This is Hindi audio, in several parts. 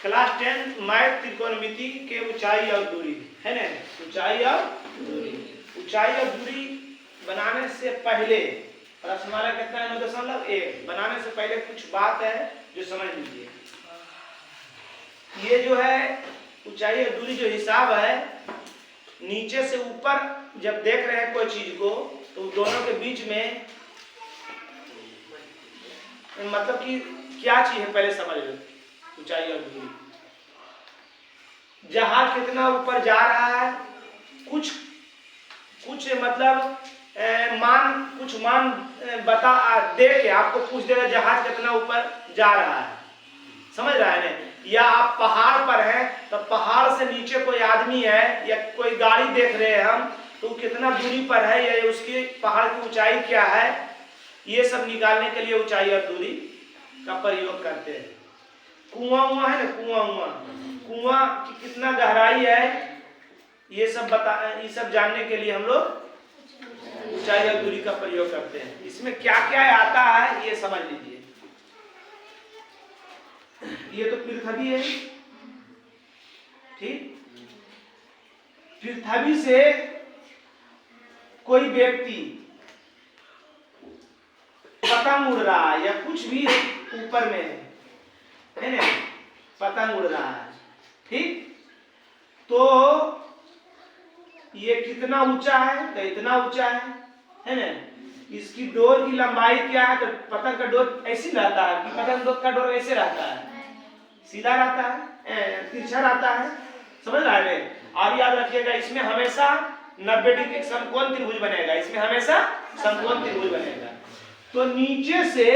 क्लास 10 मैथ त्रिकोणमिति के ऊंचाई और दूरी है ना। ऊंचाई और दूरी बनाने से पहले प्रश्न हमारा कितना है 9.1। बनाने से पहले कुछ बात है जो समझ लीजिए। ये जो है ऊंचाई और दूरी जो हिसाब है, नीचे से ऊपर जब देख रहे हैं कोई चीज को तो दोनों के बीच में मतलब कि क्या चीज है पहले समझ लो। ऊंचाई और दूरी, जहाज कितना ऊपर जा रहा है, कुछ मतलब मान बता दे के आपको पूछ देगा जहाज कितना ऊपर जा रहा है, समझ रहा है ना। या आप पहाड़ पर हैं तो पहाड़ से नीचे कोई आदमी है या कोई गाड़ी देख रहे हैं हम, तो कितना दूरी पर है या उसकी पहाड़ की ऊंचाई क्या है, ये सब निकालने के लिए ऊंचाई और दूरी का प्रयोग करते हैं। कुआं है ना, कुआं की कितना गहराई है, ये सब जानने के लिए हम लोग ऊंचाई और दूरी का प्रयोग करते हैं। इसमें क्या क्या आता है ये समझ लीजिए। ये तो पृथ्वी है, ठीक। पृथ्वी से कोई व्यक्ति पतंग उड़ रहा है या कुछ भी ऊपर में है ना, पतंग उड़ रहा है, ठीक। तो ये कितना ऊंचा है, तो इतना ऊंचा है ना। इसकी डोर की लंबाई क्या है, तो पतंग का डोर ऐसी रहता है कि पतंग का डोर ऐसे रहता है, सीधा रहता है, तिरछा रहता है, समझ रहा है। और याद रखिएगा इसमें हमेशा 90 डिग्री समकोण त्रिभुज बनेगा, इसमें हमेशा समकोण त्रिभुज बनेगा। तो नीचे से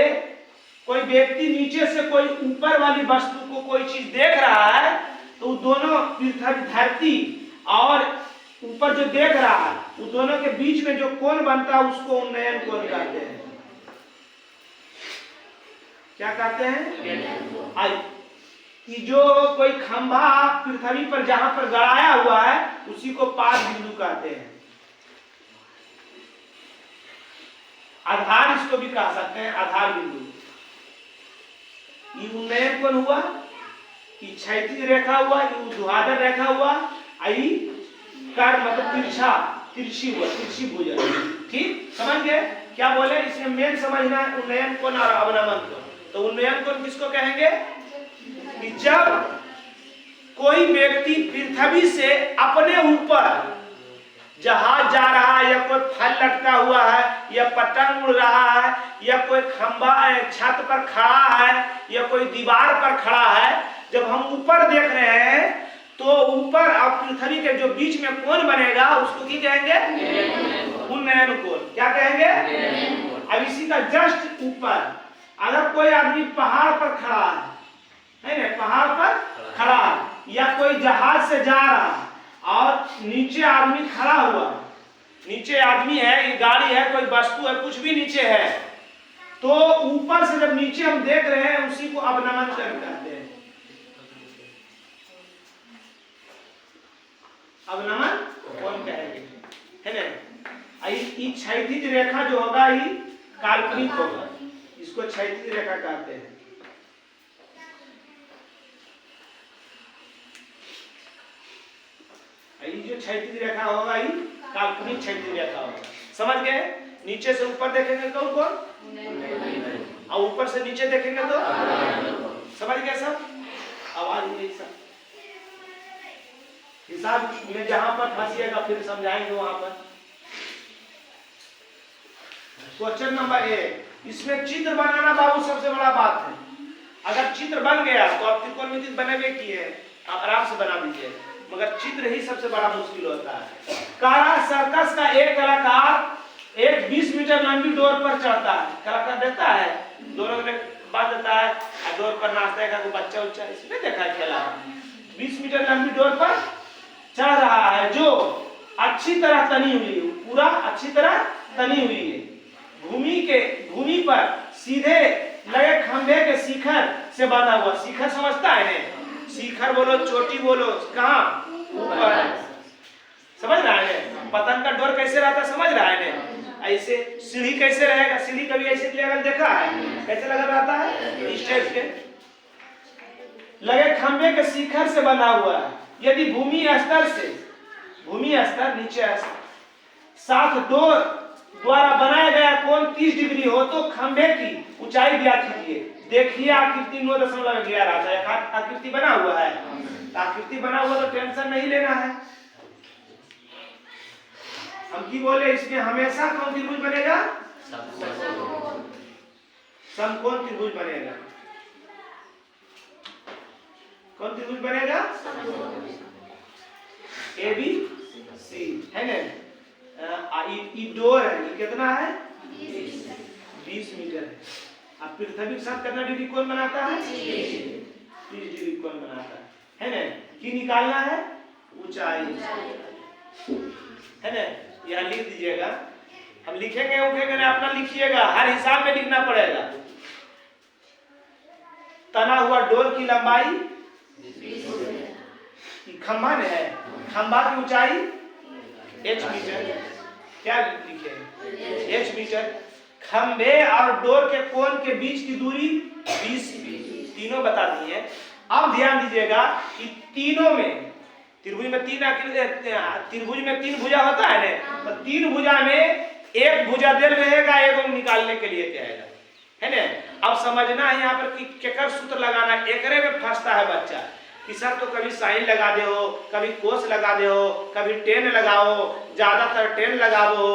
कोई व्यक्ति नीचे से कोई ऊपर वाली वस्तु को कोई चीज देख रहा है, तो दोनों पृथ्वी धरती और ऊपर जो देख रहा है वो दोनों के बीच में जो कोण बनता है उसको उन्नयन कोण कहते हैं। क्या कहते हैं? कि जो कोई खंभा पृथ्वी पर जहां पर गड़ाया हुआ है उसी को पाद बिंदु कहते हैं। आधार इसको भी कह सकते हैं, आधार बिंदु। ये उन्नयन कोण हुआ, ये क्षैतिज रेखा हुआ, ये ऊर्ध्वाधर रेखा हुआ, आई कर मतलब तिरछी हुआ, तिरछी भुजा, ठीक। समझ गए क्या बोले? इसमें मेन समझना उन्नयन कोण और अवनमन कोण। तो उन्नयन कोण किसको कहेंगे? कि जब कोई व्यक्ति पृथ्वी से अपने ऊपर जहाज जा रहा है या कोई फल लटका हुआ है या पतंग उड़ रहा है या कोई खंभा छत पर खड़ा है या कोई दीवार पर खड़ा है, जब हम ऊपर देख रहे हैं तो ऊपर और पृथ्वी के जो बीच में कोण बनेगा उसको क्या कहेंगे? उन्नयन कोण। क्या कहेंगे? अब इसी का जस्ट ऊपर अगर कोई आदमी पहाड़ पर खड़ा है ना, पहाड़ पर खड़ा या कोई जहाज से जा रहा और नीचे आदमी खड़ा हुआ, नीचे आदमी है, ये गाड़ी है, कोई वस्तु है, कुछ भी नीचे है, तो ऊपर से जब नीचे हम देख रहे हैं उसी को अवनमन कोण कहते हैं। अवनमन कोण कहेंगे, है ना। ये क्षैतिज रेखा जो होगा ये काल्पनिक होगा, इसको क्षैतिज रेखा कहते हैं। ये जो क्षैतिज रेखा होगा ये काल्पनिक क्षैतिज रेखा होगा। समझ गए? नीचे से ऊपर देखेंगे तो कौन, और ऊपर से नीचे देखेंगे तो समझ गए सब? आवाज यही सब हिसाब में जहां पर फंसिएगा फिर समझाएंगे वहां पर। क्वेश्चन नंबर 1, इसमें चित्र बनाना बाबू सबसे बड़ा बात है। अगर चित्र बन गया तो आप त्रिकोणमिति बनेंगे किए, आप आराम से बना दीजिए, मगर चित्र ही सबसे बड़ा मुश्किल होता है। कारा सर्कस का एक कलाकार एक 20 मीटर लंबी डोर पर चढ़ता है, कलाकार देता है, दोनों में बांध देता है, डोर पर नाचता है, कोई बच्चा उच्चा इसमें देखा है खेला। 20 मीटर लंबी डोर पर चढ़ रहा है जो अच्छी तरह तनी हुई है, पूरा अच्छी तरह तनी हुई है। भूमि पर सीधे लगे खंभे के शिखर से बांधा हुआ, शिखर समझता है ना, शिखर बोलो चोटी बोलो, कहाँ? ऊपर। समझ रहा है? पतंग का डोर कैसे रहता समझ रहा है ना? ऐसे सीढ़ी कैसे रहेगा, सीढ़ी कभी ऐसे लेवल देखा है? कैसे लगा रहता है? इस टाइप के लगे खंबे के शिखर से बना हुआ है। यदि भूमि स्तर नीचे साथ डोर द्वारा बनाया गया कोण 30 डिग्री हो तो खंबे की ऊंचाई ज्ञात कीजिए। देखिए आकृति 9.11 आकृति बना हुआ है। आकृति बना हुआ तो टेंशन नहीं लेना है। हम की बोले इसमें हमेशा कौन त्रिभुज बनेगा? समकोण त्रिभुज बनेगा। कौन त्रिभुज बनेगा? ए बी सी है ना। ये डोर है, ये कितना है? 20 मीटर है। अब पृथ्वी के साथ कितना डिग्री कोण बनाता है? 30 डिग्री कोण बनाता है ना। की निकालना है? ऊंचाई है ना। यहाँ लिख दीजिएगा। हम लिखेंगे ना, अपना लिखिएगा, हर हिसाब में लिखना पड़ेगा। तना हुआ डोर की लंबाई खंभा ने है, खंभा की ऊंचाई h मीटर। क्या लिखे? h metre. खंभे और डोर के कोण के बीच की दूरी 20 तीनों बता दी है। अब ध्यान दीजिएगा कि तीनों में त्रिभुज में 3 भुजा होता है ना, तो 3 भुजा में एक भुजा देर रहेगा, एक निकालने के लिए कहेगा है ना। अब समझना है यहाँ पर कि केकर सूत्र लगाना। एकरे में फंसता है बच्चा कि सर तो कभी साइन लगा दे हो, कभी कोस लगा दे हो, कभी टेन लगाओ, ज्यादातर टेन लगावो,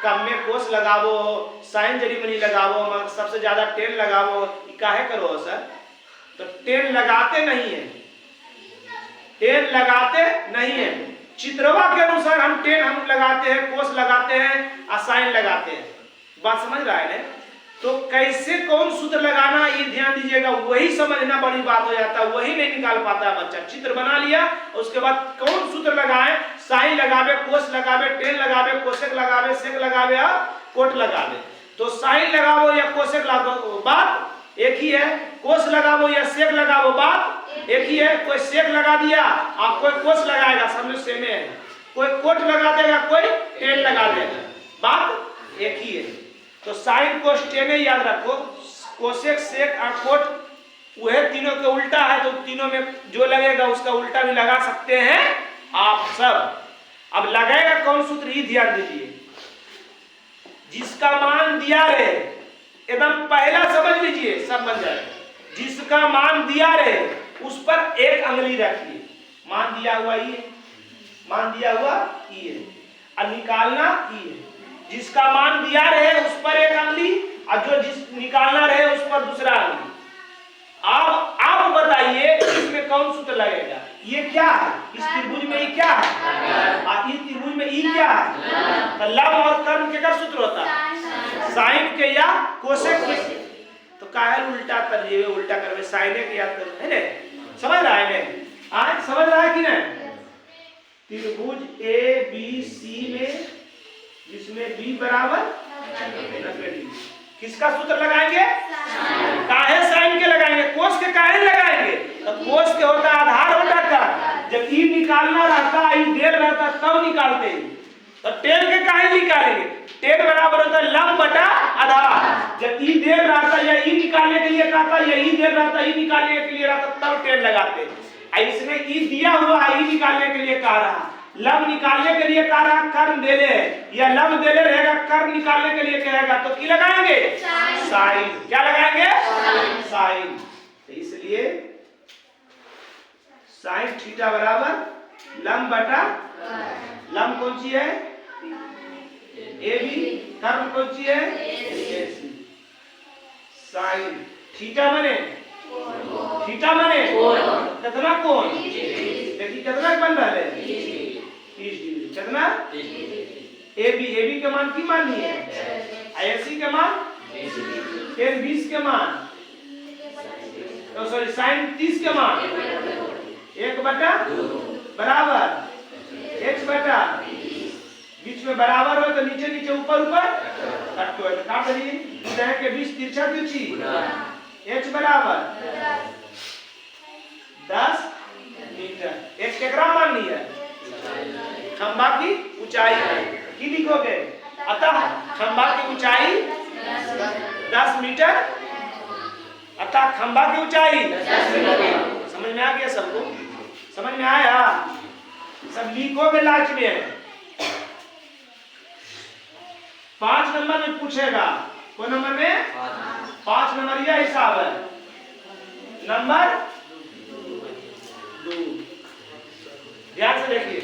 कम में कोस लगावो, साइन जरी मनी लगावो, मगर सबसे ज्यादा टेन लगावो। काहे करो सर? तो टेन लगाते नहीं है, टेन लगाते नहीं है। चित्रवा के अनुसार हम टेन हम लगाते हैं, कोस लगाते हैं, असाइन लगाते हैं। बात समझ रहा है ना? तो कैसे कौन सूत्र लगाना ये ध्यान दीजिएगा, वही समझना बड़ी बात हो जाता है। वही नहीं निकाल पाता है बच्चा। चित्र बना लिया, उसके बाद कौन सूत्र लगाए? साइन लगावे, कोस लगावे, टेन लगावे, कोसेक लगावे, सेक लगावे और कोट लगावे। तो साइन लगावो या कोसेक लगावो बात एक ही है, कोस लगावो या सेक लगावो बात एक ही है। कोई सेक लगा दिया और कोई कोस लगाएगा, समझो सेम है। कोई कोट लगा देगा, कोई टेन लगा देगा, बात एक ही है। तो साइन कोस टेन याद रखो। कोसेक सेक और कोट वह तीनों के उल्टा है, तो तीनों में जो लगेगा उसका उल्टा भी लगा सकते हैं आप सब। अब लगेगा कौन सूत्र ही ध्यान दीजिए। जिसका मान दिया रहे, एकदम पहला समझ लीजिए, सब बन जाएगा। जिसका मान दिया रहे उस पर एक अंगुली रखिए। मान दिया हुआ ये, मान दिया हुआ ये, और निकालना ये। जिसका मान दिया रहे उस पर एक अंगुली, और जो जिस निकालना रहे उस पर दूसरा अंगुली। अब आप बताइए इसमें कौन सूत्र लगेगा? ये क्या है? इस त्रिभुज में ये क्या है? और इस त्रिभुज में ये क्या है? तो लंब और कर्म के क्या सूत्र होता है? साइन के या कोसेक के। तो काहे उल्टा कर लिए, उल्टा करवे साइन के याद करो, है ना। समझ रहा है ना? आज समझ रहा है कि नहीं? त्रिभुज ए बी सी में जिसमें b बराबर 90 डिग्री, किसका सूत्र लगाएंगे? काहे साइन के लगाएंगे, कोस के काहे लगाएंगे? तो कोस के होता आधार बटा का। जब ई निकालना रहता, ई देर रहता तब निकालते हैं। तो टेन के काहे निकालेंगे? टेन बराबर होता है लंब बटा आधार। जब ई देर रहता या ई निकालने के लिए कहता या ई देर रहता ई निकालने के लिए रहता तब टेन लगाते हैं। इसमें ई दिया हुआ है, ई निकालने के लिए कह रहा, लंब निकालने के लिए कह रहा, कर्म देले या लंब देले रहेगा, कर्म निकालने के लिए कहेगा तो की लगाएंगे? साइन। क्या लगाएंगे? साइन। तो इसलिए साइन थीटा बराबर लंब बटा, लंब कौन सी है? A B. कर्म कौन सी है? A C. साइन थीटा माने, थीटा माने कितना कोण? देखिए कितना बन रहा है? 30 डिग्री। कितना? ए बी के मान की मान नहीं है, एसी के मान 20 के मान, तो सॉरी साइन 30 के मान 1 बटा बराबर x बटा, बीच में बराबर हो तो नीचे नीचे ऊपर ऊपर काटो है, तो काट दीजिए। के बीच तिरछा तिरछी h बराबर 10 मीटर। एक केकरा मान नहीं है? खंभा की ऊंचाई है। की लिखोगे? अतः खंभा की ऊंचाई 10 मीटर, अतः खंभा की ऊंचाई समझ में में आ गया सबको? समझ में आया? सब लिखोगे लास्ट में। 5 नंबर में पूछेगा। कौन नंबर में? 5 नंबर यह हिसाब है। नंबर 2। ध्यान से देखिए,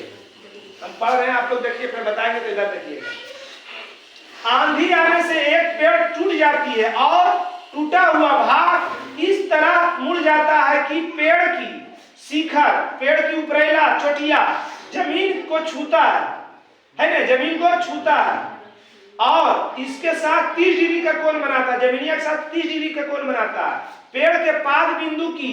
हम पढ़ रहे हैं, आप लोग देखिए, फिर बताएंगे तो इधर देखिएगा। आंधी आने से एक पेड़ टूट जाती है और टूटा हुआ भाग इस तरह मुड़ जाता है कि पेड़ की शिखर, पेड़ की उपरेला चोटिया जमीन को छूता है ना, जमीन को छूता है और इसके साथ 30 डिग्री का कोण बनाता है, जमीनिया के साथ 30 डिग्री का कोण बनाता है। पेड़ के पाद बिंदु की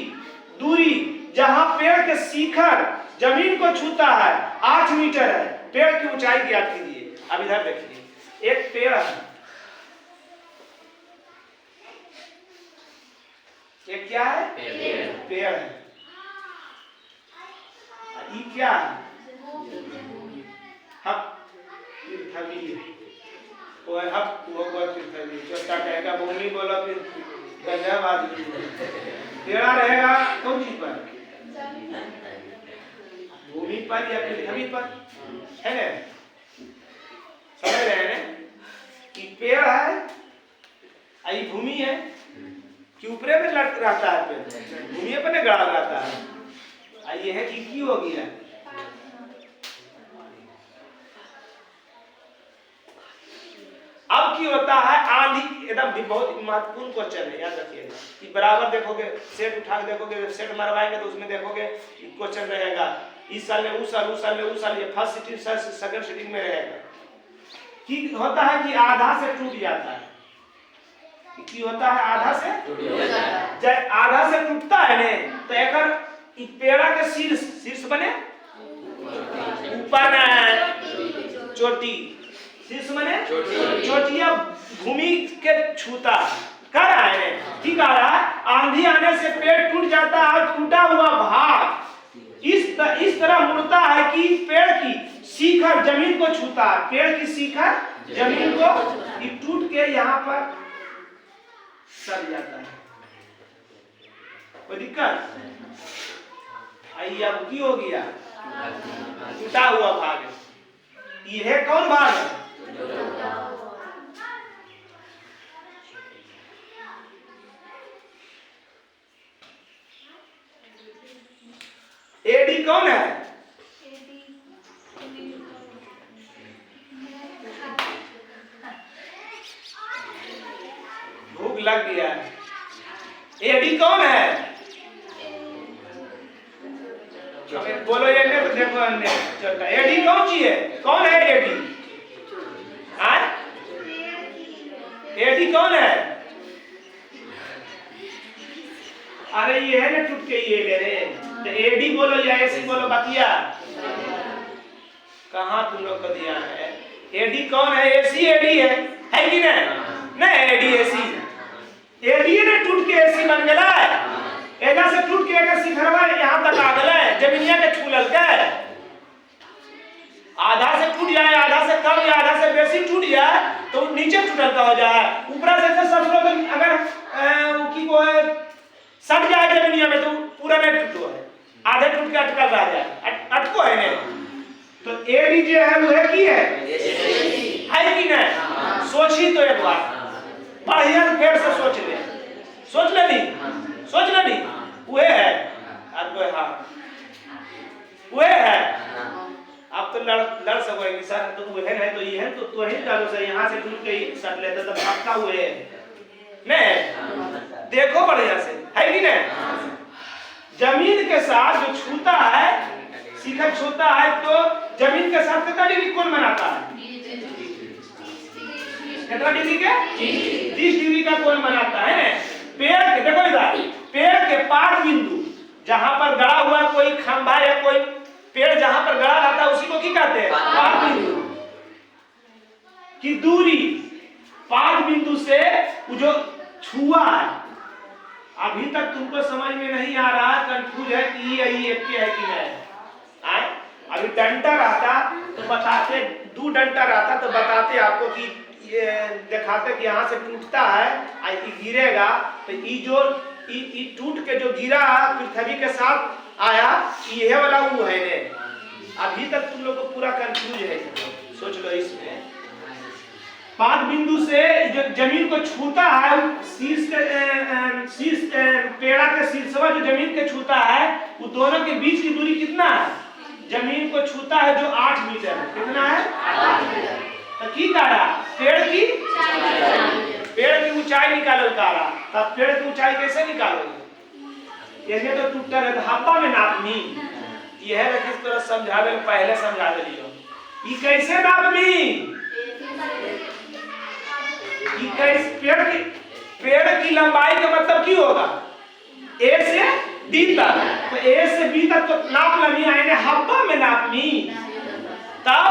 दूरी जहां पेड़ के शिखर जमीन को छूता है 8 मीटर है। पेड़ की ऊंचाई ज्ञात कीजिए। अब इधर देखिए, एक पेड़ है, एक क्या है? पेड़ है। ये क्या है? पृथ्वी। वो है पृथ्वी। छोटा कहेगा भूमि, बोलो फिर गजब आदमी। पेड़ा रहेगा कौन चीज पर? भूमि पर या पृथ्वी पर, है ना? समझ रहे हैं ना कि पेड़ है, ये भूमि है कि ऊपरे में रहता है, पेड़ भूमि पर गड़ा रहता है। ये है कि हो गया। अब की होता है आंधी, एकदम बहुत महत्वपूर्ण क्वेश्चन है, याद रखिएगा कि बराबर देखोगे, सेट उठा के देखोगे, सेट मरवाएंगे तो उसमें देखोगे क्वेश्चन रहेगा इस साल में, उस साल, उस साल में, उस साल, ये फर्स्ट सिटिंग सेकंड सिटिंग में रहेगा। कि होता है कि आधा से टूट जाता है, कि होता है आधा से जब आधा से टूटता है ने तो एकर पेड़ा के शीर्ष बने ऊपर में चोटी, शीर्ष बने चोटिया भूमि के छूता कर रहा है, ठीक आ रहा है। आंधी आने से पेड़ टूट जाता है और टूटा हुआ भाग इस तरह मुड़ता है कि पेड़ की शिखर जमीन को छूता है। पेड़ की शिखर जमीन को टूट के यहाँ पर सड़ जाता है। कोई दिक्कत? आइए, अब की हो गया? टूटा हुआ भाग है। यह कौन भाग है? एडी कौन है? भूख लग गया। एडी कौन है? बोलो ये ने, तो देखो ने। एडी कौन सी है? कौन है एडी? एडी कौन है? अरे ये है ना टूट के ये ले रे, तो एडी बोलो या एसी बोलो, बतिया कहाँ तुम लोग को दिया है? एडी कौन है? एसी एडी है कि नहीं? एडी एसी, एडी ने टूट के एसी बन गया है। एजा से टूट के एकर शिखरवा यहाँ तक आ गया, जमीनिया के छूलल के आधा से टूट जाए, आधा से कम या आधा से बेसी टूट जाए तो नीचे टूटल का हो जाए। ऊपर से सब लोग अगर की को सट जाए जमीनिया में तो पूरा नहीं टूटो है, आधे टूट के अटकल रह जाए, अटको है ने। तो एडी जो है वो है की है कि नहीं? सोची तो एक बार बढ़िया फेर से सोच ले, सोच ले नहीं वो है आपको, हाँ वो है। आप तो लड़ सकोगे सर, तो वो है तो ये है तो ही डालो सर, यहाँ से टूट के सट लेता तब पक्का हुए नहीं। देखो बढ़िया से, है कि नहीं? जमीन के साथ जो छूता है, शिखर छूता है तो जमीन के साथ कितना डिग्री कोण बनाता है? कितना डिग्री के? 30 डिग्री का कोण बनाता है ना। पेड़ के देखो इधर, पेड़ के पाद बिंदु जहां पर गड़ा हुआ कोई खंभा या कोई पेड़ जहां पर गड़ा रहता है उसी को क्या कहते हैं? पाद बिंदु की दूरी पाद बिंदु से जो छुआ है, अभी तक तुमको समझ में नहीं आ रहा, कंफ्यूज है कि ये एक है कि नहीं। अभी डंडा रहता तो बताते, 2 डंडा रहता तो बताते आपको कि ये दिखाते कि यहाँ से टूटता है, ये गिरेगा तो ये जो टूट के जो गिरा पृथ्वी के साथ आया, ये वाला वो है ने। अभी तक तुम लोग को पूरा कंफ्यूज है, सोच लो। इसमें 5 बिंदु से जो जमीन को छूता है, शीर्ष पेड़ा के शीर्षवा जो जमीन के छूता है, वो दोनों के बीच की दूरी कितना है? जमीन को छूता है जो 8 मीटर है। कितना है? 8 मीटर। तो की कारा पेड़ की ऊंचाई निकालल कारा। तब पेड़ की ऊंचाई कैसे निकालोगे? ये तो टूटा है, हब्बा में नापनी। यह रखे तरह समझावे, पहले समझा दियो। ये कैसे नापनी? पेड़ की लंबाई का मतलब की होगा? ए से डी तक। तो ए से बी तक तो नाप लनी आने हब्बा में नापनी, तब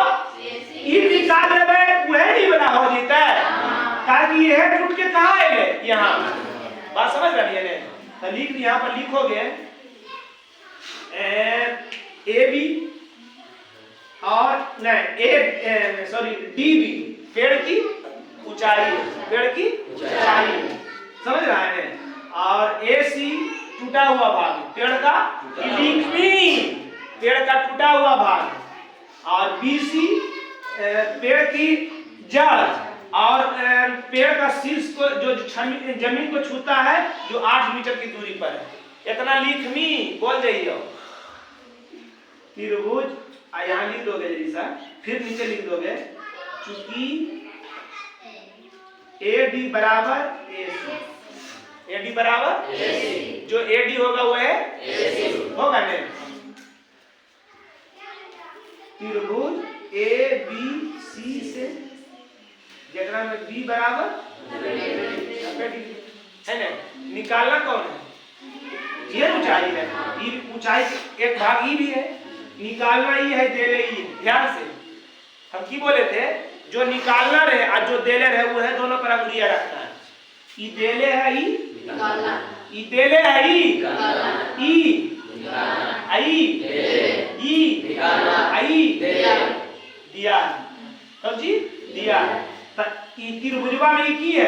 ई निकाल लेबे, वह नहीं बना हो जीता है। ताकि यह टूट के कहाँ आएगा? यहाँ। बात समझ रही है ने? तो लिख यहाँ पर लिखोगे ए बी और नहीं सॉरी डी बी पेड़ की ऊंचाई, पेड़ की ऊंचाई, समझ रहा है? और ए सी टूटा हुआ भाग, पेड़ का लिखनी, पेड़ का टूटा हुआ भाग, और बी सी पेड़ की जड़, और पेड़ का शीर्ष को जो जमीन को छूता है जो 8 मीटर की दूरी पर है। इतना लिखनी बोल जाइए। त्रिभुज यहाँ लिख दोगे जैसा, फिर नीचे लिख दोगे चूंकि AD बराबर AC, AD बराबर AC, जो AD होगा वो है AC होगा ने। त्रिभुज ABC से जगह में B बराबर है ना, निकालना कौन है? ये ऊंचाई है, ये ऊंचाई एक भाग ही भी है, निकालना ही है, दे ले ही। ध्यान से हम की बोले थे, जो निकालना रहे और जो देले रहे वो है, दोनों पर अंगुलियां रखना है। ई देले है ई निकालना, ई देले है ई निकालना, ई आई ई निकालना, आई दिया, तो जी दिया। ई त्रिभुजवा में की है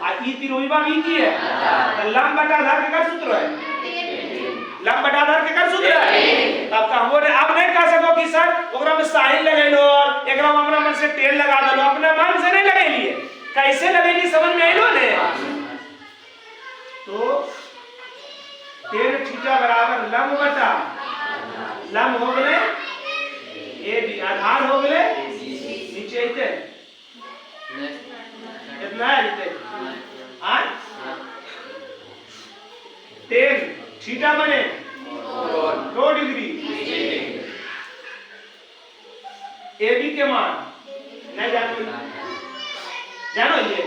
आ ई त्रिभुजवा में की है। तो लंब बटा आधार के का सूत्र है? लंब बटा आधार के का सूत्र है? तब का हमरे अब नहीं कह सको कि सर ओकरा में साइन लगा लो और एकरा में हमरा मन से टेल लगा दलो। अपने मन से नहीं लगेलिए, कैसे लगेली समझ में आइलो ने? तो टेल थीटा बराबर लंब बटा लंब हो गए ए बी, आधार हो गए नीचे इते कितना है इते आय टेन थीटा बने 2 डिग्री। ए बी के मान नहीं जानो ये,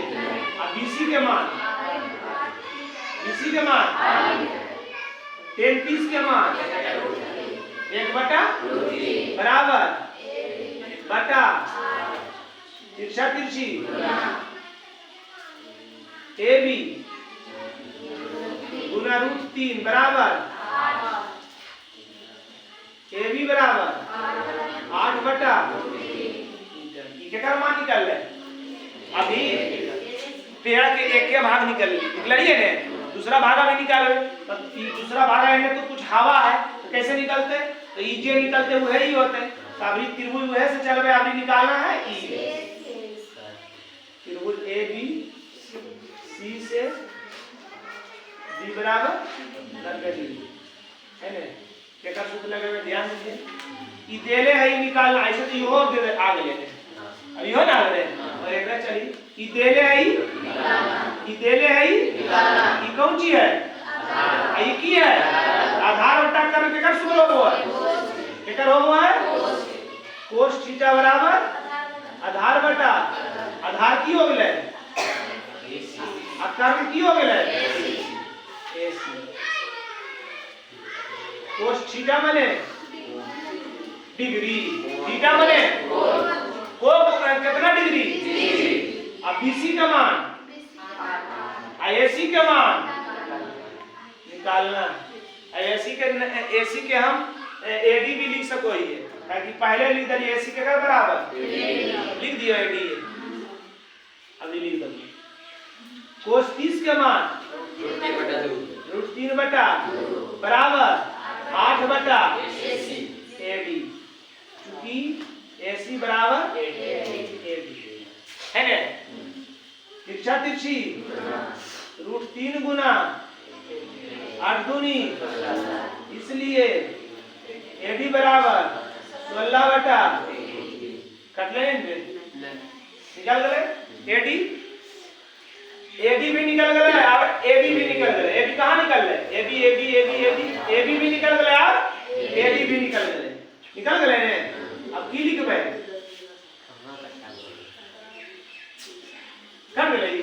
अब BC के मान, BC के मान 33 के मान 1 बटा बराबर बटा तिरछा तिरछी ए बी गुना √3 बराबर ए बी बराबर 8 बटा क्या मान निकल रहे? अभी पेड़ के एक के भाग निकलिए ने, दूसरा भाग अभी निकाल। तो दूसरा भाग है तो कुछ हवा है, तो कैसे निकलते? तो ई जे निकलते वो ही होते। तो अभी त्रिभुज वह से चल रहे, अभी निकालना है ई त्रिभुज ए बी सी से डी बराबर 90 डिग्री है ना। क्या सूत्र लगे हुए ध्यान दीजिए। ई देले है ई निकालना, ऐसे तो यो दे आगे लेने अभी हो ना रे। और एक बार चलिए ई देले है ई देले है ई कौन ची है? ई की है आधार बटा कर के कर सूत्र हो है क्या हो है कोस थीटा बराबर आधार बटा आधार की हो गेले आ कर्म की हो गेले AC। कोस थीटा माने डिग्री, थीटा माने को कितना डिग्री? अब BC का मान AC का मान निकालना। AC के हम AD भी लिख सको ही है, ताकि पहले लिख दिए AC के का बराबर लिख दिया AD, अभी लिख दो। कोस 30 के मान √3 बटा बराबर 8 बटा AB, चूंकि AC बराबर AB है ना। तिरछा तिरछी √3 गुना 8 दूनी, इसलिए AD बराबर 16 बटा कट लेंगे, निकाल गए AD भी निकल गया और AB भी निकल गया। AB कहाँ निकल गए? AB भी निकल गया और AD भी निकल गए ने। अब की लिखबे कर गई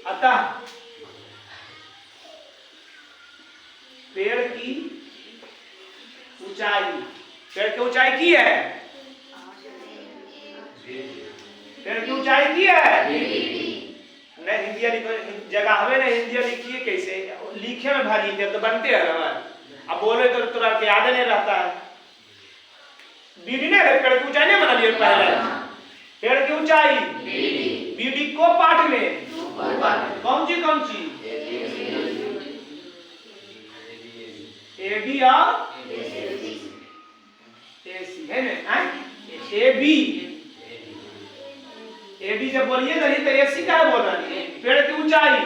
अतः पेड़ की ऊंचाई की है, पेड़ की ऊंचाई की है नहीं। हिंदिया जगह हमें नहीं, हिंदिया लिखिए कैसे लिखे में भारी है तो बनते हैं ना, अब बोले तो तुरा के याद नहीं रहता है। बीडी ने पेड़ की ऊंचाई नहीं बना लिया पहले, पेड़ की ऊंचाई बीडी को पाठ में कौन सी एडी और एसी है ना। एडी जब बोलिए नहीं तो एसी का बोल रही है। पेड़ की ऊंचाई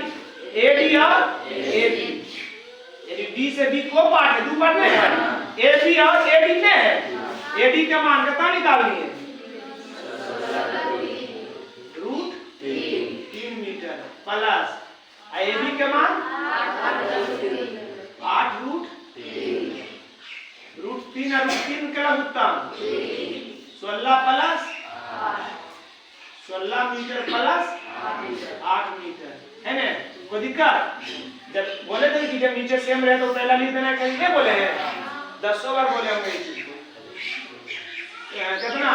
एडी और एबी, यानी डी से बी को पार्ट है, दो पार्ट नहीं है। एबी और एडी में है। एडी का मान कितना निकालनी है? √3 मीटर प्लस एबी का मान 8 √3 और √3 का उत्तम 16 प्लस 16 मीटर प्लस 8 मीटर है ना। कोई दिक्कत? जब बोले थे कि जब नीचे सेम रहे तो पहला लिख देना, कहीं नहीं बोले हैं, 10 बार बोले होंगे इस चीज को। कितना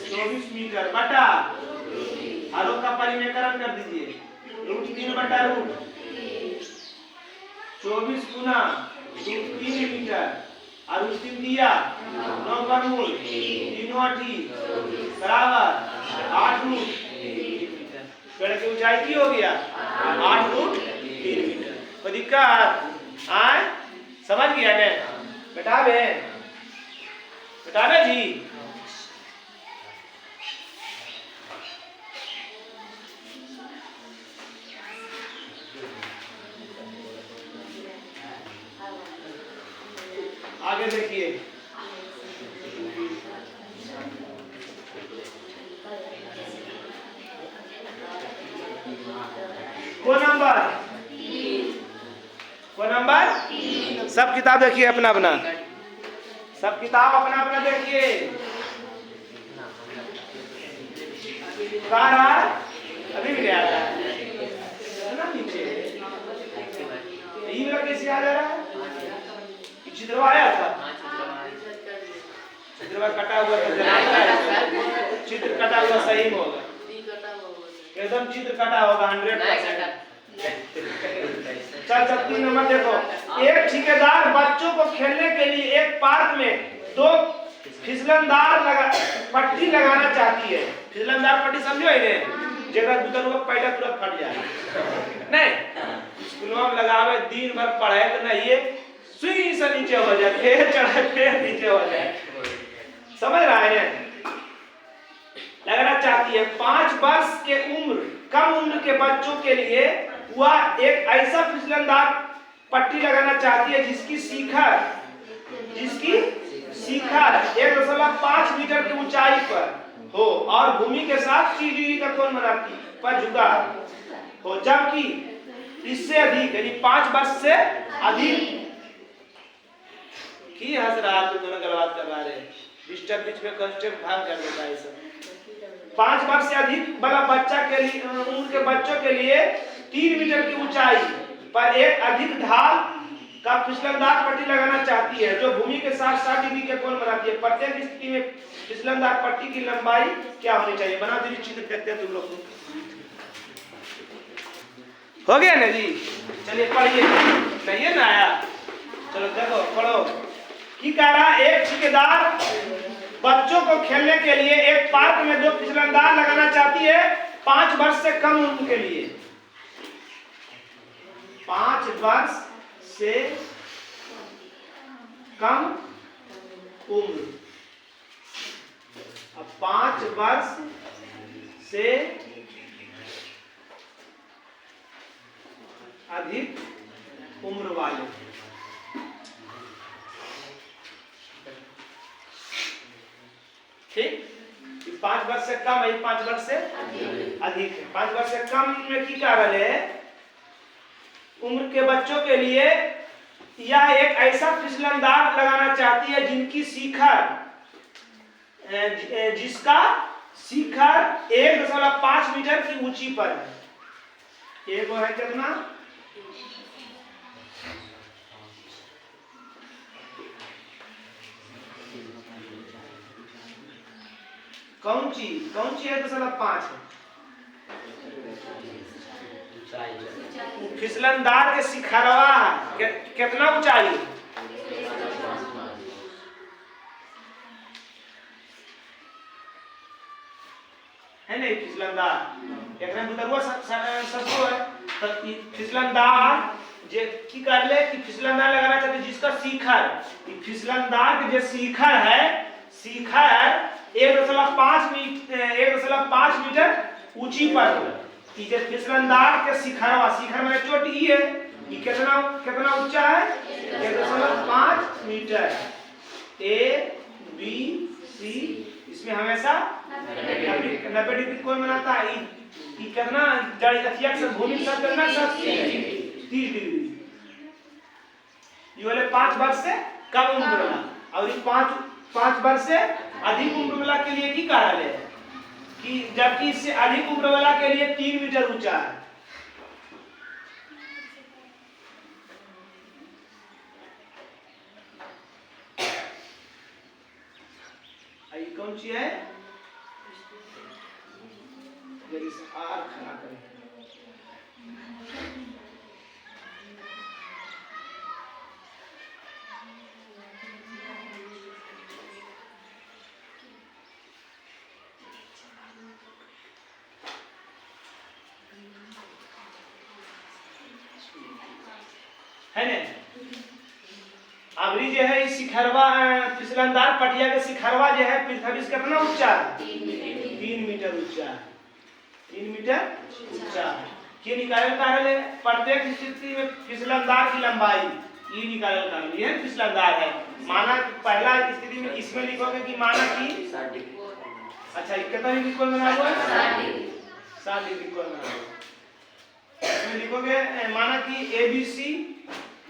24 मीटर बटा आलोक का परिमेयकरण कर दीजिए, √3 बटा √24 गुना √3 मीटर और √3 दिया 9 का मूल 3 बराबर 8 मीटर। पेड़ की ऊंचाई की हो गया 8 √3 मीटर। कोई दिक्कत आए? समझ गया ने? बेटावे जी। आगे देखिए, को नंबर सब किताब देखिए अपना अपना, सब किताब अपना अपना देखिए। अभी भी नहीं आ रहा है नीचे, यही कैसे आ जा रहा है? चित्रवा आया था, चित्रवा कटा हुआ तो चित्र कटा हुआ सही होगा, एकदम चित्र कटा होगा 100%। चल 3 नंबर देखो, एक ठेकेदार बच्चों को खेलने के लिए एक पार्क में 2 फिसलनदार पट्टी लगाना चाहती है। फिसलनदार पट्टी समझो इन्हें, जगह भीतर वो पैदा तुरंत फट जाए नहीं। स्कूल में लगावे दिन भर पढ़ाए तो नहीं, ये सुई से नीचे हो जाए, फिर चढ़ाए फिर नीचे हो जाए। समझ रहा है? लगाना चाहती है 5 वर्ष के कम उम्र के बच्चों के लिए वह एक ऐसा फिसलनदार पट्टी लगाना चाहती है जिसकी शिखर 1.5 मीटर की ऊंचाई पर हो और भूमि के साथ सीढ़ी का कोण बनाती पर झुका हो, जबकि इससे अधिक यानी 5 वर्ष से अधिक की हंस रहा तुम दोनों गलबात कर रहे हैं, डिस्टर्ब बीच में कंस्टेंट भाग कर देता है सब। 5 वर्ष से अधिक वाला बच्चा के लिए उम्र के बच्चों के लिए 3 मीटर की ऊंचाई पर एक अधिक ढाल का फिसलनदार पट्टी लगाना चाहती है जो भूमि के साथ 60 डिग्री के कोण बनाती है। प्रत्येक स्थिति में फिसलनदार पट्टी की लंबाई क्या होनी चाहिए? बना दीजिए, चित्र करते हैं तुम लोग। हो गया ना जी? चलिए पढ़िए, नहीं ना आया? चलो देखो पढ़ो। की कह रहा, एक ठेकेदार बच्चों को खेलने के लिए एक पार्क में 2 फिसलनदार लगाना चाहती है 5 वर्ष से कम उम्र के लिए। 5 वर्ष से कम उम्र। अब 5 वर्ष से अधिक उम्र वाले, ठीक। 5 वर्ष से कम है, 5 वर्ष से अधिक है। 5 वर्ष से कम में की कारण है उम्र के बच्चों के लिए यह एक ऐसा फिसलनदार लगाना चाहती है जिनकी शिखर जिसका शिखर 1.5 मीटर की ऊंची पर है। एक वो है कितना, कौन सी 1.5 है? फिसलनदार के शिखरवा कितना ऊंचाई है? नहीं फिसलनदार एक भीतरवा ससुर है तो फिसलनदार जे की कर ले कि फिसलनदार लगाना चाहते जिसका शिखर, फिसलनदार के जो शिखर है, शिखर 1.5 मीटर ऊंची पर जो फिसलनदार के शिखरवा, शिखर में चोटी है, ये कितना ऊंचा है? 1.5 मीटर। ए बी सी इसमें हमेशा 90 डिग्री कोण बनाता है। कितना भूमि सब करना 30 डिग्री। ये वाले 5 वर्ष से कम उम्र वाला और ये 5 वर्ष से अधिक उम्र वाला के लिए की कारण है कि जबकि इससे अधिक उम्र वाला के लिए 3 मीटर ऊंचा है। ये कौन सी है? आर खड़ा करें। है ना? अबरी जो है शिखरवा फिसलनदार पटिया के शिखरवा जो है पृथ्वी से कितना ऊंचा है? 3 मीटर ऊंचा है। 3 मीटर ऊंचा है। ये निकाल है प्रत्येक स्थिति में फिसलनदार की लंबाई ये निकाल ये फिसलनदार है। माना पहला स्थिति में इसमें लिखोगे कि माना कि 60 डिग्री। अच्छा कितना डिग्री कोण बना हुआ है? 60 डिग्री कोण बना हुआ है। इसमें लिखोगे माना कि ABC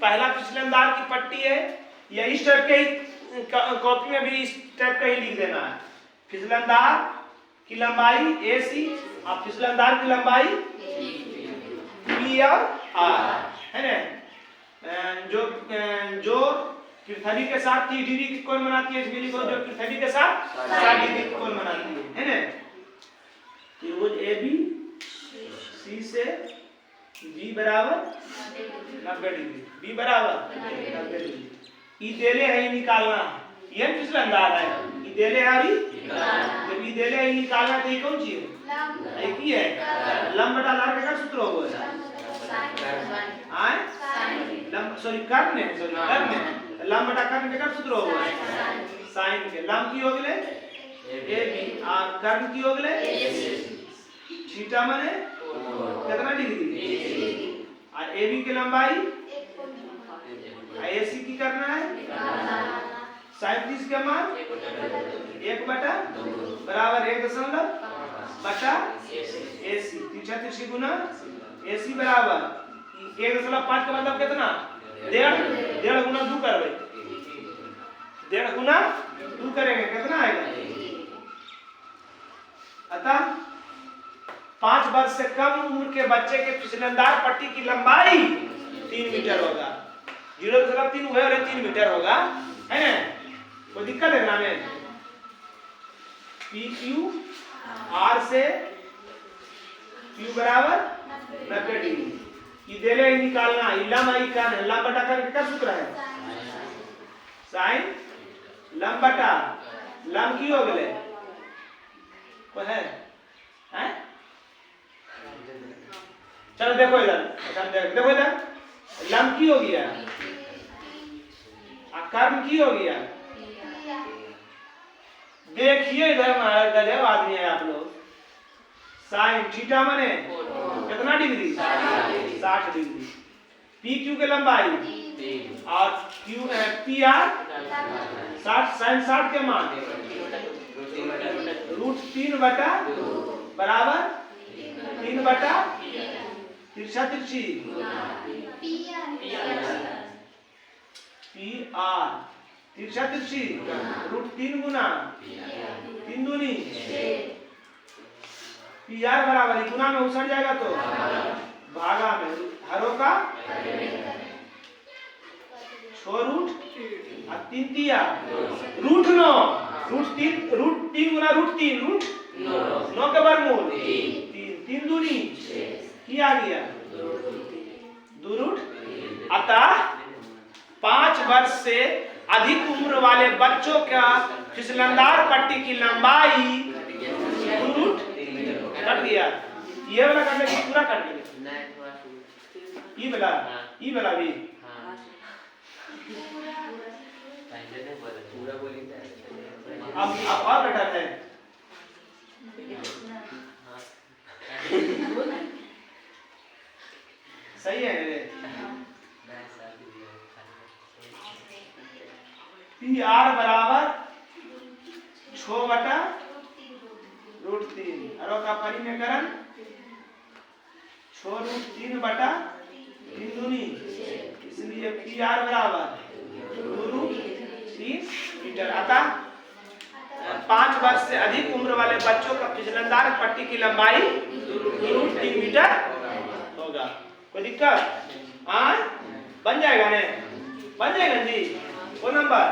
पहला फिसलनदार की पट्टी है, या इस टाइप के ही कॉपी में भी इस टाइप का ही लिख देना है। फिसलनदार की लंबाई AC और फिसलनदार की लंबाई B और R है ना। जो पृथ्वी के साथ 30 डिग्री की कोण बनाती है, इसमें लिखो जो पृथ्वी के साथ 60 डिग्री की कोण बनाती है ना। त्रिभुज AB C से B बराबर 90 डिग्री, B बराबर 90 डिग्री। ई देले है निकालना, ये फिसलनदार है। ई देले है जब ई देले है निकालना तो ये कौन सी है? एक ही है लंब बटा लार का सूत्र होगा आय लंब कर्ण लंब बटा कर्ण का सूत्र होगा साइन के। लंब की हो गले AB और कर्ण की हो गले थीटा माने कितना डिग्री और AB की लंबाई AC की करना है 37 का मान 1 बटा बराबर 1.5 AC 3 गुना AC बराबर 1.5 का मतलब कितना? 1.5 गुना 2 करवे, 1.5 गुना 2 करेंगे कितना आएगा? अतः 5 वर्ष से कम उम्र के बच्चे के फिसलनदार पट्टी की लंबाई 3 मीटर होगा। 0.3 हुए और 3 मीटर होगा है ना। कोई दिक्कत है बनाने? PQ R से Q बराबर 90 डिग्री। देले निकालना लंब का लंब बटा करके क्या सूत्र है? साइन लंब बटा लंब की हो गए कोई है हैं? चलो देखो इधर, देखो इधर लम की हो गया, कर्म की हो गया। देखिए इधर महाराज गजब आदमी है आप लोग। साइन थीटा माने कितना डिग्री? 60 डिग्री। पी क्यू के लंबाई और क्यू पी आर 60 साइन 60 के मान √3 बटा बराबर 3 बटा तिरछा तिरछी पी आर तिरछा तिरछी √3 गुना 3 दूनी पी आर बराबर गुना में उसट जाएगा तो भागा में हरों का 6 रूट और 3 तिया √9 √3 गुना √3 √9 के वर्गमूल 3 दूनी किया गया 2 रूट। अतः 5 वर्ष से अधिक उम्र वाले बच्चों का फिसलनदार पट्टी की लंबाई 2 रूट कट गया। ये वाला करने की पूरा कर देंगे। ई वाला भी अब और बेटर है। सही है मेरे पी आर बराबर 6 बटा √3 और का परिमेयकरण 6 √3 बटा 3 दूनी, इसलिए पी आर बराबर 2 √3 मीटर। अतः 5 वर्ष से अधिक उम्र वाले बच्चों का फिसलनदार पट्टी की लंबाई 2 √3 मीटर होगा। कोई दिक्कत? हाँ बन जाएगा ने? बन जाएगा जी। वो नंबर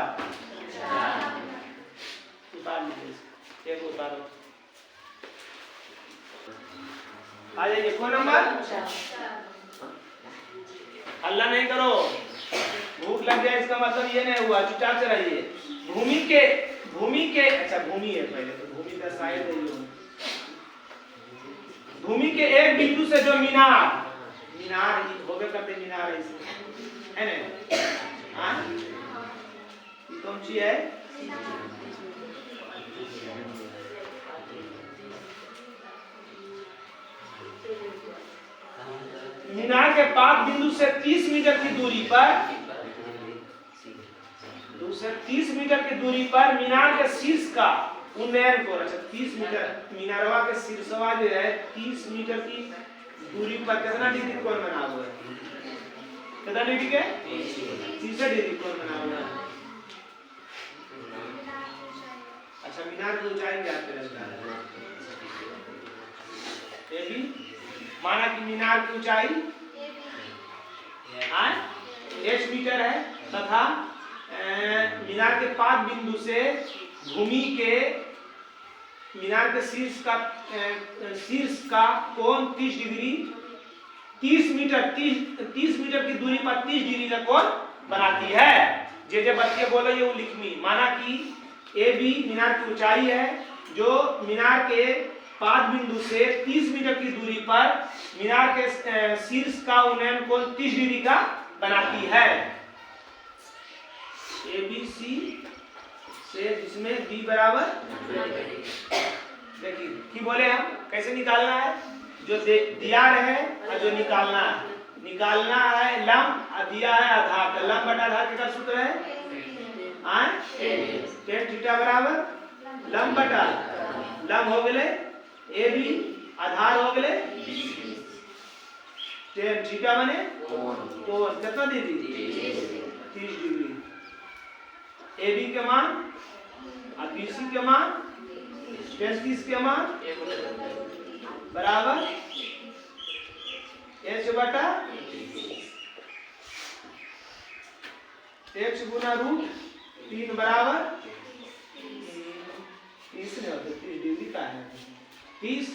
उतार लीजिए, एक उतारो आ जाइए। कौन नंबर? हल्ला नहीं करो, भूख लग जाए इसका मतलब ये नहीं हुआ, चुपचाप से रहिए। भूमि के अच्छा भूमि है पहले तो, भूमि का शायद है ये। भूमि के एक बिंदु से जो मीनार होगे करते मीनार है ना? हाँ कौन सी है? मीनार के पाद बिंदु से 30 मीटर की दूरी पर मीनार के शीर्ष का उन्नयन को 30 मीटर मीनारवा के शीर्षवा जो है 30 मीटर की दूरी पर कितना डिग्री कोण बना हुआ है? कितना डिग्री के? 30 डिग्री कोण बना हुआ है। अच्छा मीनार की ऊंचाई क्या रहता है? ये भी माना कि मीनार की ऊंचाई h मीटर है तथा मीनार के पाद बिंदु से भूमि के मीनार के शीर्ष का कोण 30 डिग्री 30 मीटर की दूरी पर 30 डिग्री का कोण बनाती है। जे बच्चे बोले ये लिखमी। माना कि ए बी मीनार की ऊंचाई है जो मीनार के पाद बिंदु से 30 मीटर की दूरी पर मीनार के शीर्ष का उन्नयन कोण 30 डिग्री का बनाती है। ए बी सी से जिसमें बी बराबर देखिए कि बोले हम कैसे निकालना है? जो दिया है और जो निकालना है लंब और दिया है आधार। तो लंब बटा आधार कितना सूत्र है? tan थीटा बराबर लंब बटा लंब हो गए ए बी आधार हो गए tan थीटा माने कोण कितना दीदी 30 डिग्री। ए बी के मान और बी सी के मान tan 30 के मान बराबर h बटा h गुना √3 बराबर 30 नहीं होता 30 डिग्री का है 30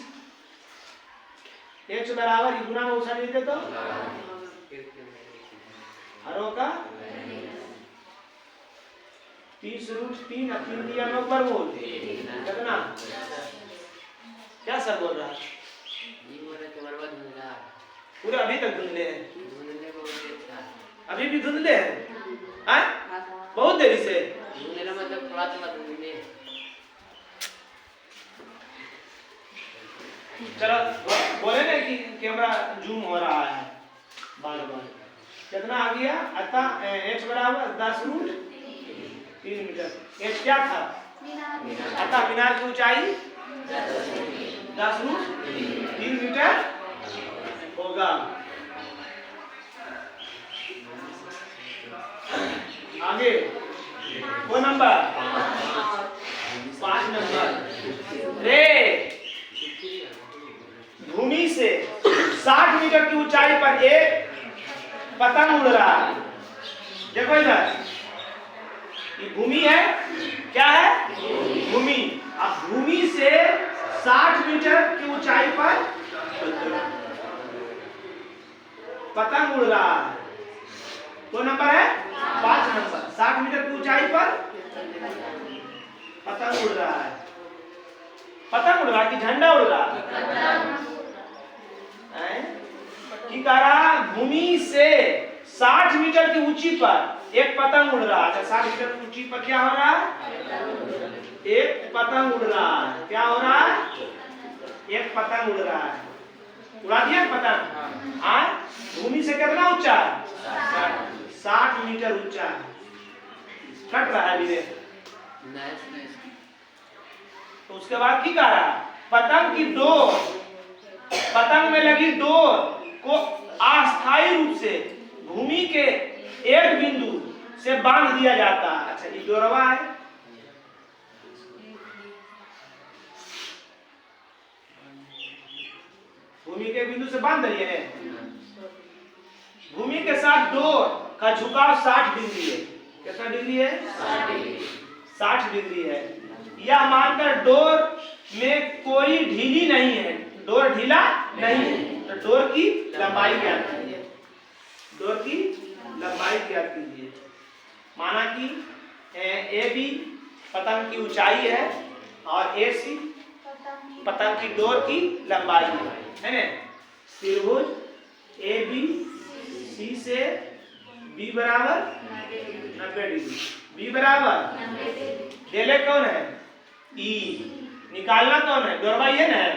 h बराबर गुना में उछाल देते तो हरों का 30 √3 और 3 दिया में ऊपर बोल कितना? क्या सर बोल रहा है? पूरा अभी तक धुंधले हैं। अभी भी धुंधले हैं? बहुत देरी से। मतलब थोड़ा थोड़ा धुंधले। चलो बोले ना कि कैमरा जूम हो रहा है बार बार। कितना आ गया? अतः x बराबर 10√3 मीटर। x क्या था? अतः मीनार की ऊंचाई 10√3 मीटर होगा। आगे वो नंबर 5 नंबर। रे भूमि से 60 मीटर की ऊंचाई पर एक पतंग उड़ रहा है। देखो इधर, ये भूमि है। क्या है? भूमि। अब भूमि से 60 मीटर की ऊंचाई पर पतंग उड़ रहा है। तो नंबर है 5 नंबर। 60 मीटर की ऊंचाई पर पतंग उड़ रहा है। पतंग उड़ रहा है कि झंडा उड़ रहा है? की कह रहा, भूमि से 60 मीटर की ऊंची पर एक पतंग उड़ रहा है। 60 मीटर की ऊंची पर क्या हो रहा है? एक पतंग उड़ रहा है। क्या हो रहा है? एक पतंग उड़ रहा है। उड़ा दिया पतंग। भूमि से कितना ऊंचा है? 60 मीटर ऊंचा है। कट रहा है धीरे। तो उसके बाद की कह रहा, पतंग की डोर, पतंग में लगी डोर को अस्थायी रूप से भूमि के एक बिंदु से बांध दिया जाता है। अच्छा, ये डोरवा है। भूमि के बिंदु से बांध दिए हैं। भूमि के साथ डोर का झुकाव 60 डिग्री है। कितना डिग्री है? 60 डिग्री है। यह मानकर डोर में कोई ढीली नहीं है, डोर ढीला नहीं है, तो डोर की लंबाई ज्ञात कीजिए। डोर की लंबाई ज्ञात कीजिए। माना कि ए बी पतंग की ऊंचाई है और ए सी पतंग की डोर की लंबाई है ना। त्रिभुज ए बी सी से बी बराबर 90 डिग्री, बी बराबर डेले कौन है? ई। निकालना कौन है? डोरवा ये ना है।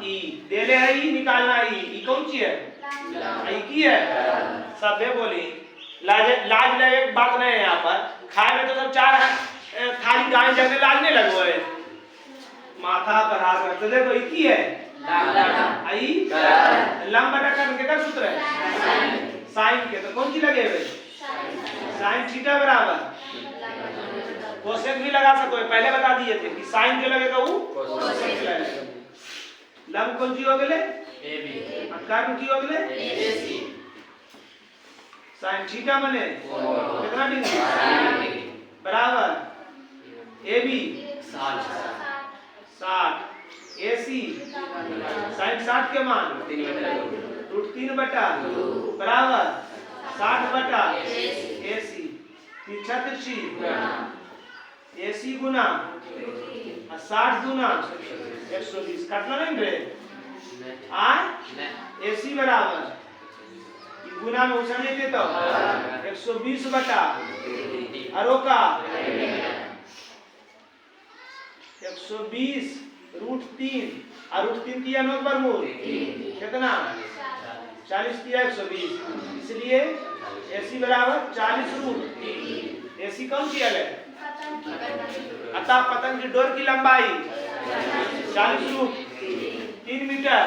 ई डेले है, ई निकालना ई कौन सी है? ई की है। सबे बोली लाज ले एक बात नहीं है। यहाँ पर खाए में तो सब चार थाली गाय जगह लाज नहीं लगो है। माथा पर हाथ रखते देखो, ई की है? आई लंब बटा कर के सूत्र है साइन के। तो कौन सी लगे हुए? साइन थीटा बराबर कोसेक भी लगा सको। पहले बता दिए थे कि साइन जो लगेगा वो कोसेक लगेगा। लंब कौन सी हो गए? A B. और कर्म की हो गए? ए सी। साइन थीटा बने कितना डिग्री बराबर A B 60 A C sign 60 के मान √3 बटा बराबर 60 बटा ए सी। तिरछा तिरछी ए सी गुना 60 गुना 120। काटना नहीं रे। ए सी बराबर गुना में उछल देते तो 120 बटा अरोका 120 √3 और √3 किया 9 पर मूल कितना 40 किया 120। इसलिए एसी बराबर 40√3। एसी कौन सी है? अतः पतंग की डोर की लंबाई 40√3 मीटर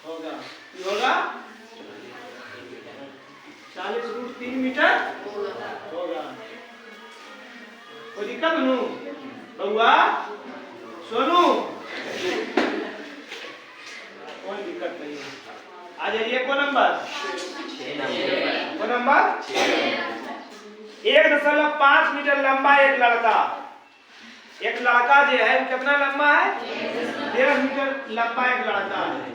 होगा। होगा 40√3 मीटर होगा। कोई दिक्कत नू बउआ सोनू? कोई दिक्कत नहीं है। आ जाइए को नंबर 1.5 मीटर लंबा एक लड़का। एक लड़का जो है वो कितना लंबा है? 1.5 मीटर लंबा एक लड़का है।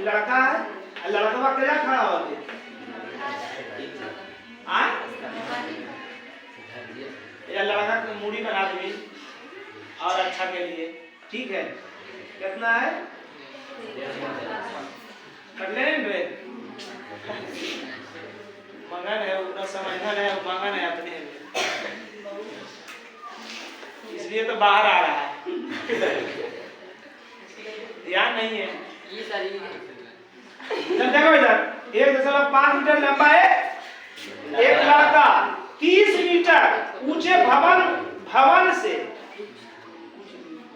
लड़का है, लड़का क्या खड़ा होते या लड़का की मूड़ी बना दी और अच्छा के लिए ठीक है। कितना है? कर लेंगे मगन है उतना समझना है, मगन है अपने इसलिए तो बाहर आ रहा है ध्यान नहीं है। ये सारी देखो इधर 1.5 मीटर लंबा है एक लड़का 30 मीटर ऊंचे भवन से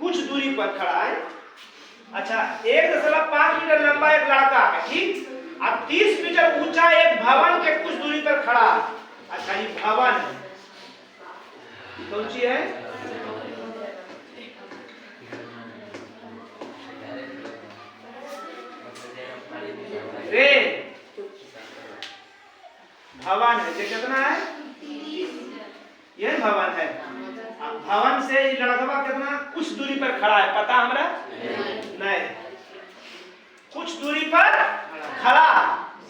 कुछ दूरी पर खड़ा है। अच्छा 1.5 मीटर लंबा एक लड़का है, ठीक, अब 30 मीटर ऊंचा एक भवन के कुछ दूरी पर खड़ा है। अच्छा ये भवन है, कौन सी है? रे भवन है, ये कितना है? ये भवन है। भवन से ये लड़का कितना कुछ दूरी पर खड़ा है, पता हमरा नहीं, कुछ दूरी पर खड़ा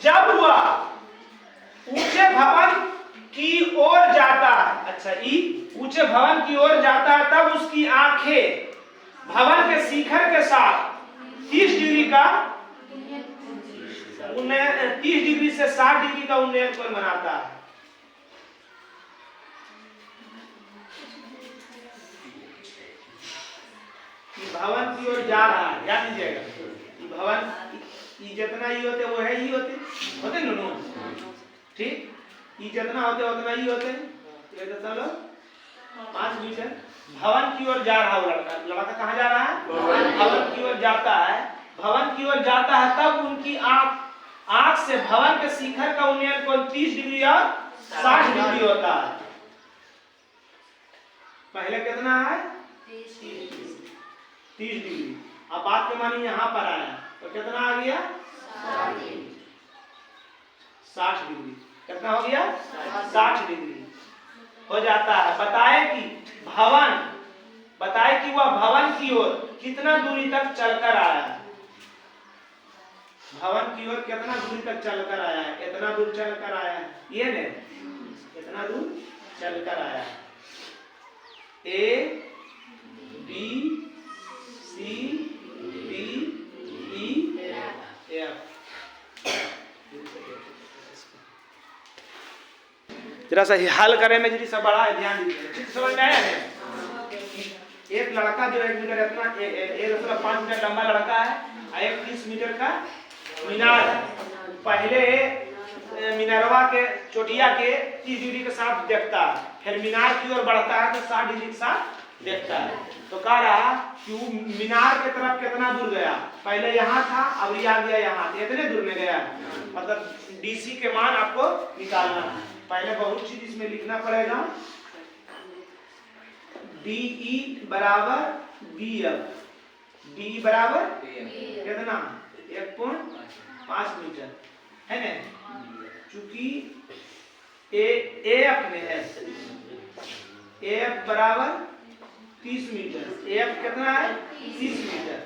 जब हुआ ऊंचे भवन की ओर जाता है। अच्छा ये ऊंचे भवन की ओर जाता है तब उसकी आंखें भवन के शिखर के साथ 30 डिग्री का 30 डिग्री से 60 डिग्री का उन्नयन कोण बनाता है। भवन की ओर जा रहा है, याद लीजिएगा भवन जितना ही होते वो है ही होते नुनू, ठीक, ये जितना होते उतना ही होते। ये तो चलो 5 मीटर भवन की ओर जा रहा है लड़का कहाँ जा रहा है? भवन की ओर जाता है। भवन की ओर जाता है तब उनकी आंख से भवन के शिखर का उन्नयन कोण 30 डिग्री और 60 डिग्री होता है। पहले कितना है? 30 डिग्री। अब बात के मानी यहाँ पर आया तो कितना आ गया? 60 डिग्री। कितना हो गया? 60 डिग्री हो जाता है। बताए कि वह भवन की ओर कितना दूरी तक चलकर आया है। भवन की ओर कितना दूरी तक चलकर आया है? इतना दूर चलकर आया है, ये ने इतना दूर चलकर आया है। A B C D E F। जरा सा हल करे में जरी सा बड़ा है, ध्यान दीजिए, समझ में आया है? एक लड़का जो 1 मीटर इतना 1.5 मीटर लंबा लड़का है, 30 मीटर का मीनार है। पहले मीनारवा के चोटिया के 30 डिग्री के साथ देखता है, फिर मीनार की ओर बढ़ता है तो 60 डिग्री के साथ देखता है। तो कह रहा कि वो मीनार के तरफ कितना दूर गया? पहले यहाँ था, अब ये आ गया यहाँ, इतने दूर में गया। मतलब डीसी के मान आपको निकालना है। पहले बहुत चीज इसमें लिखना पड़ेगा। DE बराबर BF। DE बराबर कितना? 1.5 मीटर है ना, चूंकि AF में है, AF बराबर 30 मीटर। AF कितना है? 30 मीटर।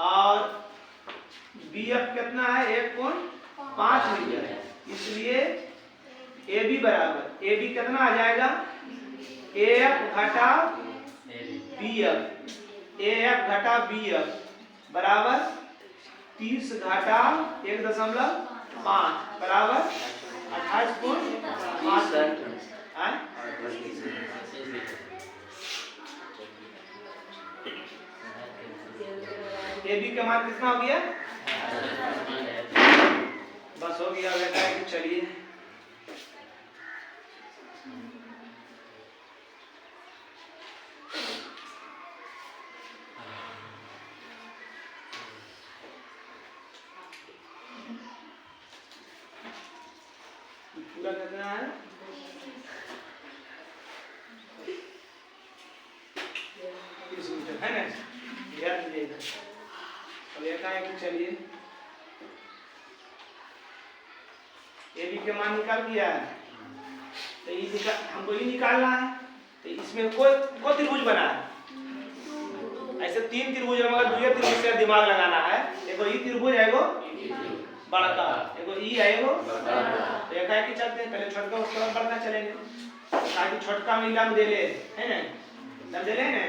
और BF कितना है? 1.5 मीटर। इसलिए AB बराबर AB कितना आ जाएगा? AF घटा BF। AF घटा BF बराबर 30 घटा 1.5 बराबर 28.5 है। AB का मान कितना हो गया? बस हो गया बेटा, चलिए पूरा करना है। है ना, ध्यान दीजिएगा। अब ये है कि चलिए AB के मान निकाल दिया है, तो ये हमको ये निकालना है। तो इसमें कोई त्रिभुज बना है, ऐसे 3 त्रिभुज है, मगर 2 त्रिभुज से दिमाग लगाना है। एगो ई त्रिभुज है, एगो बड़का, एगो ई है, एगो तो एक है कि चलते हैं पहले छोटका उसके बाद बड़का चलेंगे, ताकि छोटका में लंब दे ले, है ना, लंब दे ले ना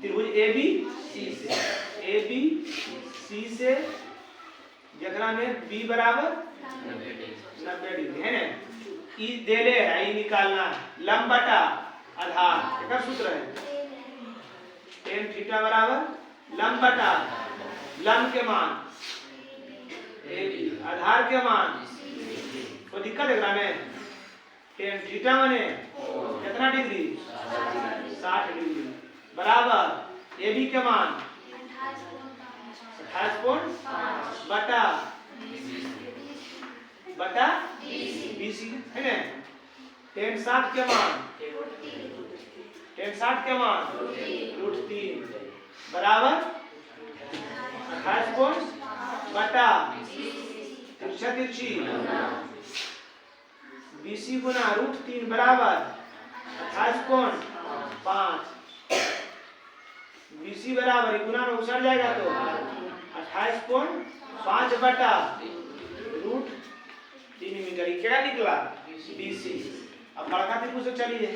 त्रिभुज ABC से। ए बी सी से जकरा में बी बराबर 90 डिग्री है ना। ई देले है, ई निकालना है। लंब बटा आधार एकर सूत्र है tan थीटा बराबर लंब बटा लंब के मान ए बी आधार के मान। कोई दिक्कत है एकरा में? tan थीटा माने कितना डिग्री 60 डिग्री बराबर ए बी के मान 28.5 बटा BC है ना। tan 60 के मान √3 बराबर 28 बटा तिरछी BC गुना √3 बराबर 28.5। BC बराबर गुना में उछल जाएगा तो 28.5 बटा √3 मीटर। क्या निकला BC। अब बड़का त्रिभुज से चलिए,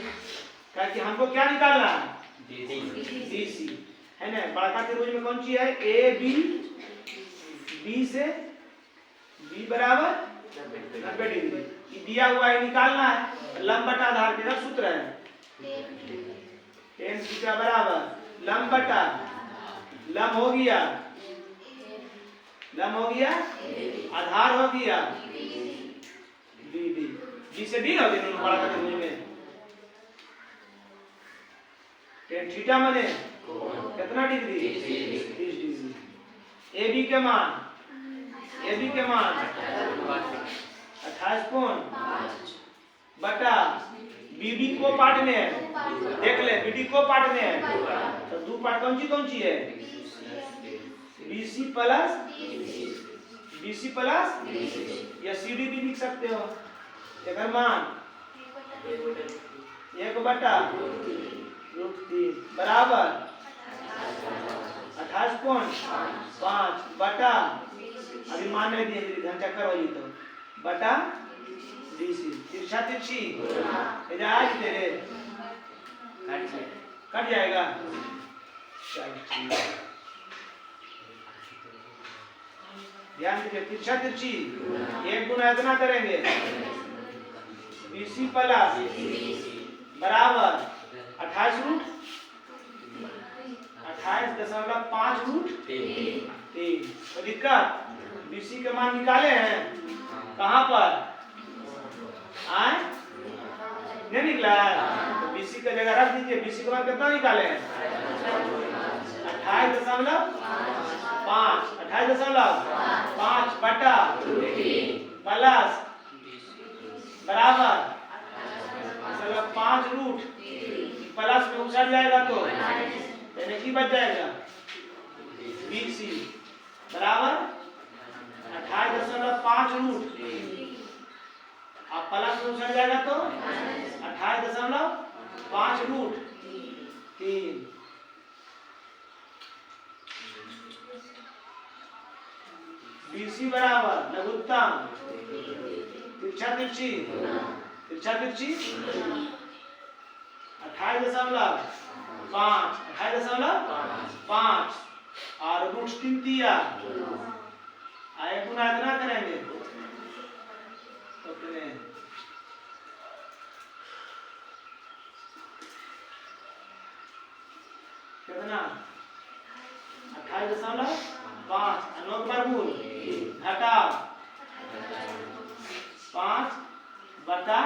क्या कि हमको क्या निकालना है BC है ना। बड़का त्रिभुज में कौन सी है ए बी, बी से बी बराबर 90 डिग्री ये दिया हुआ है, निकालना है। लंब बटा आधार के सूत्र है tan थीटा बराबर लंब बटा लंब हो गया आधार हो गया डी जी से डी हो गया दोनों बड़ा का में। tan थीटा माने कितना डिग्री 30 डिग्री। ए बी के मान 28.5 बटा बीडी को पार्ट में है, देख ले बीडी को पार्ट में है तो दो पार्ट कौन सी है BC प्लस या CD भी लिख सकते हो। अगर मान 1 बटा √3 बराबर 28.5 बटा अभी मान नहीं दिए घन चक्कर वाली तो बटा BC तिरछी इधर आज तेरे कट जाएगा। ध्यान दीजिए तिरछी एक गुना इतना करेंगे BC प्लस बराबर 28.5 √3। तो दिक्कत BC के मान निकाले हैं कहाँ पर आए नहीं निकला तो BC का जगह रख दीजिए। BC के मान कितना निकाले हैं 28.5 बटा प्लस बराबर 5 रूट प्लस में उछल जाएगा तो यानी कि बच जाएगा BC बराबर 28.5 रूट अब प्लस में उछल जाएगा तो 28.5 √3। BC बराबर लघुत्तम तिरछी 28.5 और √3 दिया आए गुना इतना करेंगे तो कितना 28.5 अनोक वर्गमूल घटा 5 बटा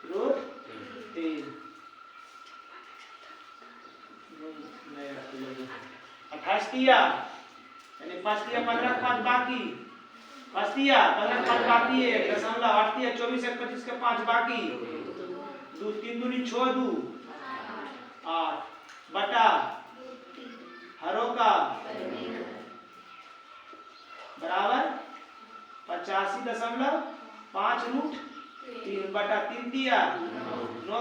√3 28 दिया यानी 5 दिया 15 5 बाकी 5 दिया 15 5 बाकी है 0.8 दिया 24 1 25 के 5 बाकी 2 3 दूनी 6 2 8 बटा हरों का बराबर 85.5 √3 बटा 3 दिया 9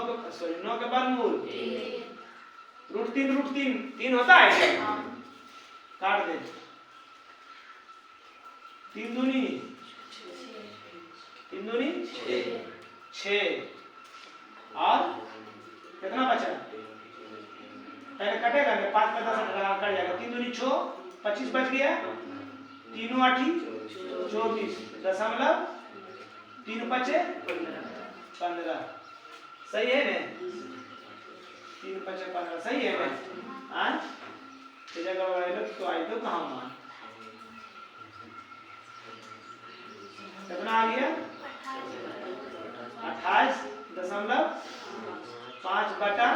के वर्गमूल √3 3 होता है काट दे 3 दूनी 6 और कितना बचा पहले कटेगा नहीं, 5 में 10 कट जाएगा, 3 दूनी 6, 25 बच गया, 3 आठी 24 दशमलव 3 पचे 15। सही है ना? 3 पचे 15 सही है ना? हाँ जगह तो आई तो कहाँ मान कितना आ गया? 28.5 बटा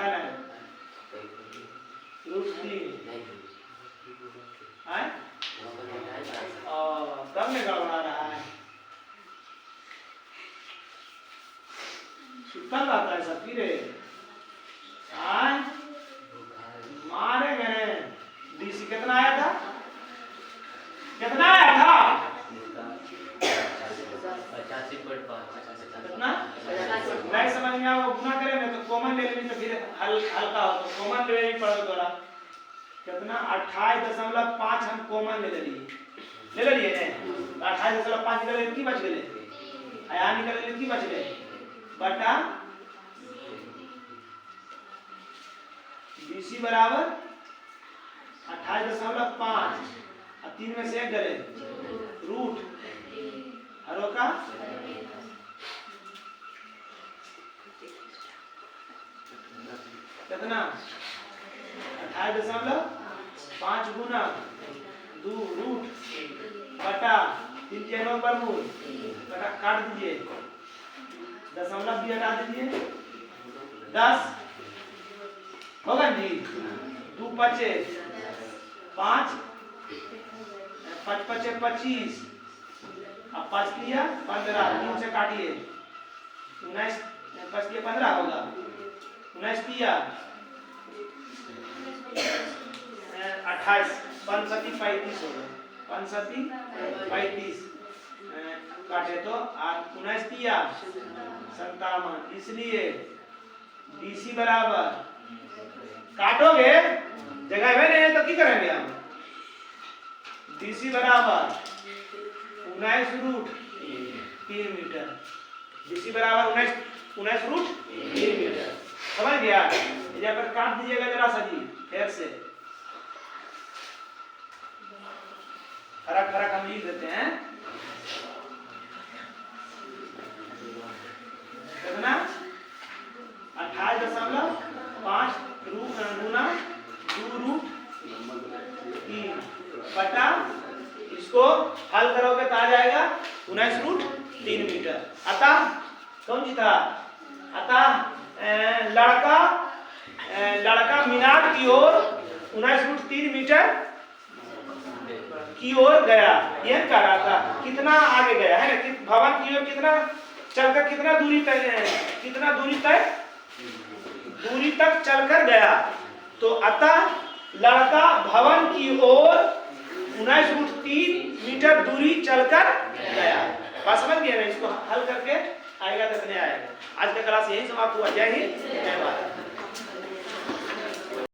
नहीं √3 कब में गड़बड़ा रहा है? सुतल रहता है सब फिर मारे गए। डीसी कितना आया था? कितना आया था? कितना? नहीं समझ में आओ गुना करें ना तो कॉमन ले लेनी, तो फिर हल्का हो तो कॉमन ले लेनी पड़ेगा थोड़ा। कितना? 28.5 हम कॉमन ले लिए ने 28.5 निकले की बच गए, आया निकले की बच गए बटा बीसी बराबर 28.5 और 3 में से 1 गले रूट हरो का कितना? 28.5 गुना 2 रूट बटा 3 के 9 वर्गमूल बटा काट दीजिए, दशमलव भी हटा दीजिए, 10 होगा जी। 2 पचे 5 5 पचे 25 अब 5 किया 15, 3 से काटिए 19 5 किया 15 होगा, 19 किया 28 5 35 होगा, 5 35 काटे तो 19 किया 57। इसलिए डीसी बराबर काटोगे जगह में नहीं तो की करेंगे हम? डीसी बराबर 19√3 मीटर। डीसी बराबर 19 रूट 3 मीटर। समझ गया? यहाँ पर काट दीजिएगा जरा सा जी फिर से, फरक फरक हम लिख देते हैं। कितना? 28.5 गुना 2√3 बटा, इसको हल करोगे तो आ जाएगा 19√3 मीटर। अतः कौन सी था? अतः लड़का मीनार की ओर 19√3 मीटर की ओर गया। यह कह रहा था कितना आगे गया है ना, भवन की ओर कितना चलकर कितना दूरी तक चलकर गया। तो अतः लड़का भवन की ओर 19√3 मीटर दूरी चलकर गया। बात समझ गए ना? इसको हल करके आएगा तो कितने आएगा। आज का क्लास यही समाप्त हुआ। जय हिंद जय भारत।